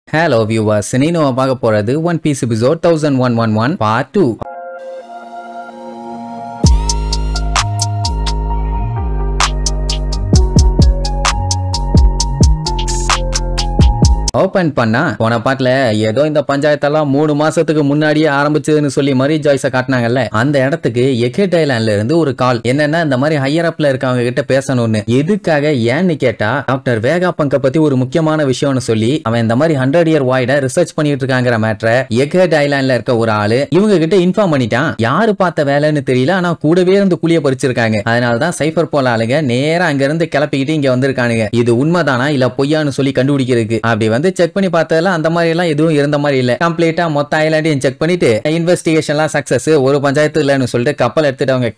Hello viewers, நீ நம்ம பார்க்க போறது One Piece episode 1111 part 2. Open பண்ணா போன பாட்டுல ஏதோ இந்த பஞ்சாயத்தெல்லாம் 3 மாசத்துக்கு முன்னாடியே ஆரம்பிச்சதுன்னு சொல்லி மரி ஜாய்ஸ காட்டினாங்கல்ல, அந்த இடத்துக்கு எக்கேட் ஐலாண்ட்ல இருந்து ஒரு கால். என்னன்னா இந்த மாதிரி ஹையர் அப்ல இருக்கவங்க கிட்ட பேசணும்னு. எதுக்காக ஏன்னு கேட்டா, டாக்டர் வேகா பங்க பத்தி ஒரு முக்கியமான விஷயம்னு சொல்லி அவன் இந்த மாதிரி 100 இயர் வாய்ட ரிசர்ச் பண்ணிட்டு இருக்காங்கிற மேட்டரை எக்கேட் ஐலாண்ட்ல இருக்க ஒரு ஆளு இவங்க கிட்ட இன்ஃபார்ம் பண்ணிட்டான். யாரு பார்த்த வேலைன்னு தெரியல, ஆனா கூடவே இருந்து குளிய பறிச்சிருக்காங்க. அதனாலதான் சைபர் போல ஆளுங்க நேரா அங்க இருந்து கிளப்பிக்கிட்டு இங்க வந்திருக்கானுங்க. இது உண்மைதானா இல்ல பொய்யான்னு சொல்லி கண்டுபிடிக்கிறதுக்கு. அப்படி வந்து செக் பண்ணி பார்த்ததுல அந்த மாதிரி எல்லாம் எதுவும் இருந்த மாதிரி இல்ல. கம்ப்ளீட்டா மொத்த ஐலாண்டையும் செக் பண்ணிட்டு இன்வெஸ்டிகேஷன்லாம் சக்சஸ், ஒரு பஞ்சாயத்து இல்லன்னு சொல்லிட்டு கப்பல் எடுத்துட்டு அவங்க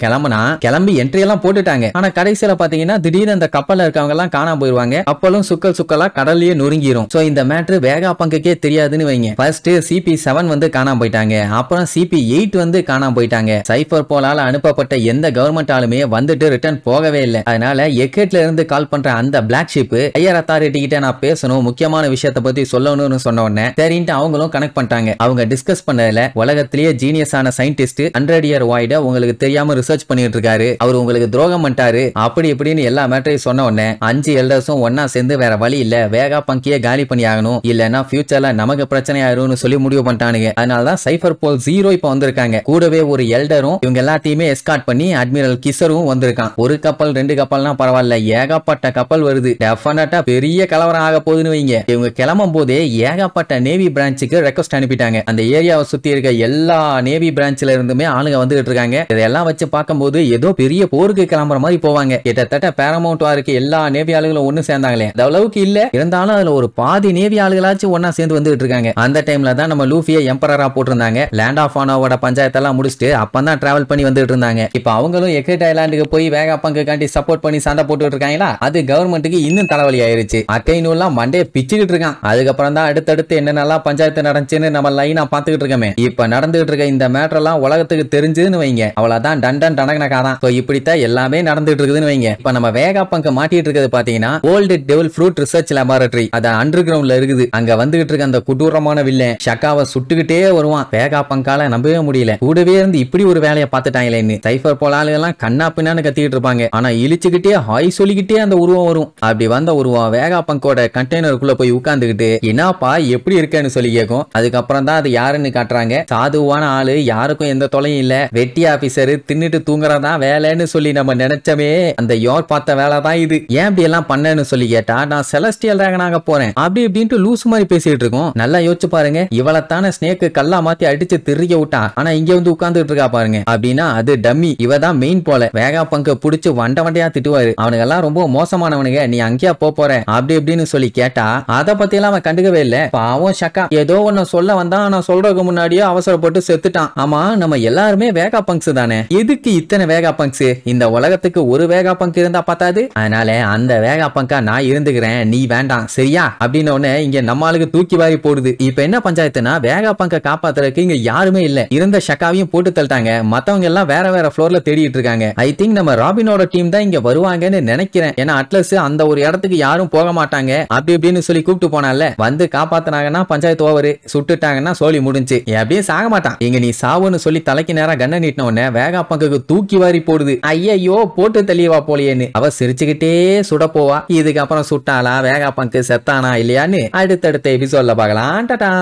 கிளம்பி என்ட்ரி எல்லாம் போட்டுட்டாங்க. ஆனா கடைசியில பாத்தீங்கன்னா திடீர்னு அந்த கப்பல்ல இருக்கவங்க எல்லாம் காணாம போயிருவாங்க. கப்பலும் சுக்கலா கடல்லயே நொறுங்கிரும். சோ இந்த மேட்டர் வேகா பங்குக்கே தெரியாதுன்னு வைங்க. ஃபர்ஸ்ட் CP7 வந்து காணாம போயிட்டாங்க, அப்புறம் CP8 வந்து காணாம போயிட்டாங்க. சைபர் போலால அனுப்பப்பட்ட எந்த கவர்மெண்ட் ஆளுமே வந்துட்டு ரிட்டர்ன் போகவே இல்லை. அதனால எக்கேட்ல இருந்து கால் பண்ற அந்த பிளாக் ஷிப் ஹையர் அத்தாரிட்டி கிட்ட நான் பேசணும், முக்கியமான விஷயத்தை பத்தி சொல்லணும்னு சொன்ன உடனே சரின்ட்டு அவங்களும் கனெக்ட் பண்ணிட்டாங்க. அவங்க டிஸ்கஸ் பண்ணதுல உலகத்திலேயே ஜீனியஸான சயின்டிஸ்ட் 100 இயர் வாய்ட உங்களுக்கு தெரியாம ரிசர்ச் பண்ணிட்டு இருக்காரு, அவர் உங்களுக்கு துரோகம் பண்ணிட்டாரு, அப்படி இப்படின்னு எல்லா மேட்டரையும் சொன்ன உடனே 5 எல்டர்ஸும் ஒன்னா சேர்ந்து வேற வழி இல்ல, வேகா பங்கியே காலி பண்ணி ஆகணும், இல்லன்னா ஃபியூச்சர்ல நமக்கு பிரச்சனை ஆயிரும்னு சொல்லி முடிவு பண்ணிட்டானுங்க. அதனாலதான் சைபர் போல் 0 இப்ப வந்திருக்காங்க. கூடவே ஒரு எல்டரும் இவங்க எல்லாத்தையுமே எஸ்கார்ட் பண்ணி அட்மிரல் கிசரும் வந்திருக்கான். ஒரு கப்பல் 2 கப்பல்னா பரவாயில்ல, ஏகப்பட்ட கப்பல் வருது. டெஃபினட்டா பெரிய கலவரம் ஆக போகுதுன்னு வைங்க. இவங்க கிளம்பும் போதே ஏகப்பட்ட நேவி பிரான்ச்சுக்கு ரெக்வஸ்ட் அனுப்பிட்டாங்க. அந்த ஏரியாவை சுத்தி இருக்க எல்லா நேவி பிரான்ச்ல இருந்துமே ஆளுங்க வந்துட்டு இருக்காங்க. இதெல்லாம் வச்சு பார்க்கும்போது ஏதோ பெரிய போருக்கு கிளம்புற மாதிரி போவாங்க. கிட்டத்தட்ட பேரமௌண்ட் வாருக்கு எல்லா நேவி ஆளுகளும் ஒண்ணு சேர்ந்தாங்களே, அந்த அளவுக்கு இல்ல, இருந்தாலும் அதுல ஒரு பாதி நேவி ஆளுகளாச்சும் ஒன்னா சேர்ந்து வந்துட்டு இருக்காங்க. அந்த டைம்ல தான் நம்ம லூஃபியை எம்பரரா போட்டிருந்தாங்க. லேண்ட் ஆஃப் ஆனோவோட பஞ்சாயத்தெல்லாம் முடிச்சுட்டு அப்பதான் டிராவல் பண்ணி வந்துட்டு இருந்தாங்க. இப்ப அவங்களும் எக்கேட் ஐலாண்டுக்கு போய் வேகா பங்கு காண்டி சப்போர்ட் பண்ணி சண்டை போட்டுட்டு இருக்காங்களா, அது கவர்மெண்ட்டுக்கு இன்னும் தலைவலி ஆயிருச்சு. அக்கைனூர்லாம் மண்டே பிச்சுக்கிட்டு இருக்கான். அதுக்கப்புறம் தான் அடுத்தடுத்து என்னென்னலாம் பஞ்சாயத்து நடந்துச்சுன்னு நம்ம லைனா பாத்துக்கிட்டு இருக்கமே. இப்ப நடந்துகிட்டு இருக்க இந்த மேட்டர் எல்லாம் உலகத்துக்கு தெரிஞ்சுன்னு வைங்க, அவ்வளவுதான் டன் டனகனகாதான். இப்படித்தான் எல்லாமே நடந்துட்டு இருக்குதுன்னு வைங்க. இப்ப நம்ம வேகா பங்கு மாட்டிட்டு இருக்கிறது பாத்தீங்கன்னா old devil fruit research laboratory, அது அண்டர் கிரவுண்ட்ல இருக்குது. அங்க வந்துகிட்டு இருக்க அந்த கொடூரமான வில்லன் ஷக்காவை சுட்டுக்கிட்டே வருவான். வேகா பங்கால நம்பவே முடியல, கூடவே இருந்து இப்படி ஒரு வேலையை பார்த்துட்டாங்களேன்னு. சைபர் போல ஆளுகெல்லாம் கண்ணா பின்னான்னு கத்திக்கிட்டு இருப்பாங்க. ஆனா இழிச்சுக்கிட்டே ஹாய் சொல்லிக்கிட்டே அந்த உருவம் வரும். அப்படி வந்த உருவம் வேகா பங்கோட கண்டெய்னருக்குள்ள போய் உட்கார்ந்துகிட்டு என்னப்பா எப்படி இருக்கேன்னு சொல்லி கேட்கும். அதுக்கப்புறம் தான் அது யாருன்னு காட்டுறாங்க. சாதுவான ஆளு, யாருக்கும் எந்த தொலையும் இல்ல, வெட்டி ஆபீசர், தின்னுட்டு தூங்குறதா வேலைன்னு சொல்லி நம்ம நினைச்சமே அந்த யோர் பார்த்த வேலை தான் இது. ஏன் இப்படி எல்லாம் பண்ணேன்னு சொல்லி கேட்டா, நான் செலஸ்டியல் டிராகனாக போறேன் அப்படி இப்படின்ட்டு லூஸ் மாதிரி பேசிட்டு இருக்கோம். நல்லா யோசிச்சு பாருங்க, இவளத்தான ஸ்னேக்கு கல்லா மாத்தி அடிச்சு திரிக்க விட்டா, ஆனா இங்க வந்து உட்கார்ந்துட்டு இருக்கா பாருங்க. அப்படின்னா அது டம்மி, இவதான் மெயின் போல. வேகா பங்கு புடிச்சு வண்டையா திட்டுவாரு. அவனுங்க எல்லாம் ரொம்ப மோசமானவனுங்க, நீ அங்கேயா போற அப்படி இப்படின்னு சொல்லி கேட்டா அதை பத்தி எல்லாம் அவன் கண்டுக்கவே இல்ல. பாவம் ஷக்கா ஏதோ ஒன்னு சொல்ல வந்தா, நான் சொல்றதுக்கு முன்னாடியே அவசரப்பட்டு செத்துட்டான். ஆமா, நம்ம எல்லாருமே வேகா பங்க்ஸ் தானே, எதுக்கு இத்தனை வேகா பங்க்ஸ்? இந்த உலகத்துக்கு ஒரு வேகா பங்க் இருந்தா பார்த்தாது, அதனால அந்த வேகா பங்கா நான் இருந்துக்கிறேன், நீ வேண்டாம் சரியா அப்படின்னு ஒண்ணு இங்க நம்ம ஆளுக்கு தூக்கி வாரி போடுது. இப்ப என்ன பஞ்சாயத்துனா, வேகா பங்க காப்பாத்துறதுக்கு இங்க யாருமே இல்ல. இருந்த ஷக்காவையும் போட்டு தள்ளிட்டாங்க. மத்தவங்க எல்லாம் வேற வேற ஃப்ளோர்ல தேடிட்டு இருக்காங்க. ஐ திங்க் நம்ம ராபினோட டீம் தான் இங்க வருவாங்கன்னு நினைக்கிறேன். ஏன்னா அட்லஸ் அந்த ஒரு இடத்துக்கு யாரும் போக மாட்டாங்க அப்படி இப்படின்னு சொல்லி கூப்பிட்டு போனால, வந்து காப்பாத்தினாங்கன்னா பஞ்சாயத்து ஓவர், சுட்டுட்டாங்கன்னா சோலி முடிஞ்சு. அப்படியே சாக மாட்டான். இங்க நீ சாவுன்னு சொல்லி தலைக்கு நேரா கண்ண நீட்டின உடனே வேகா பங்குக்கு தூக்கி வாரி போடுது. ஐயோ போட்டு தெளிவா போலியேன்னு அவ சிரிச்சுக்கிட்டே சுட போவா. இதுக்கப்புறம் சுட்டாளா, வேகா பங்கு செத்தானா இல்லையான்னு அடுத்தடுத்த எபிசோட்ல பார்க்கலாம். டாடா.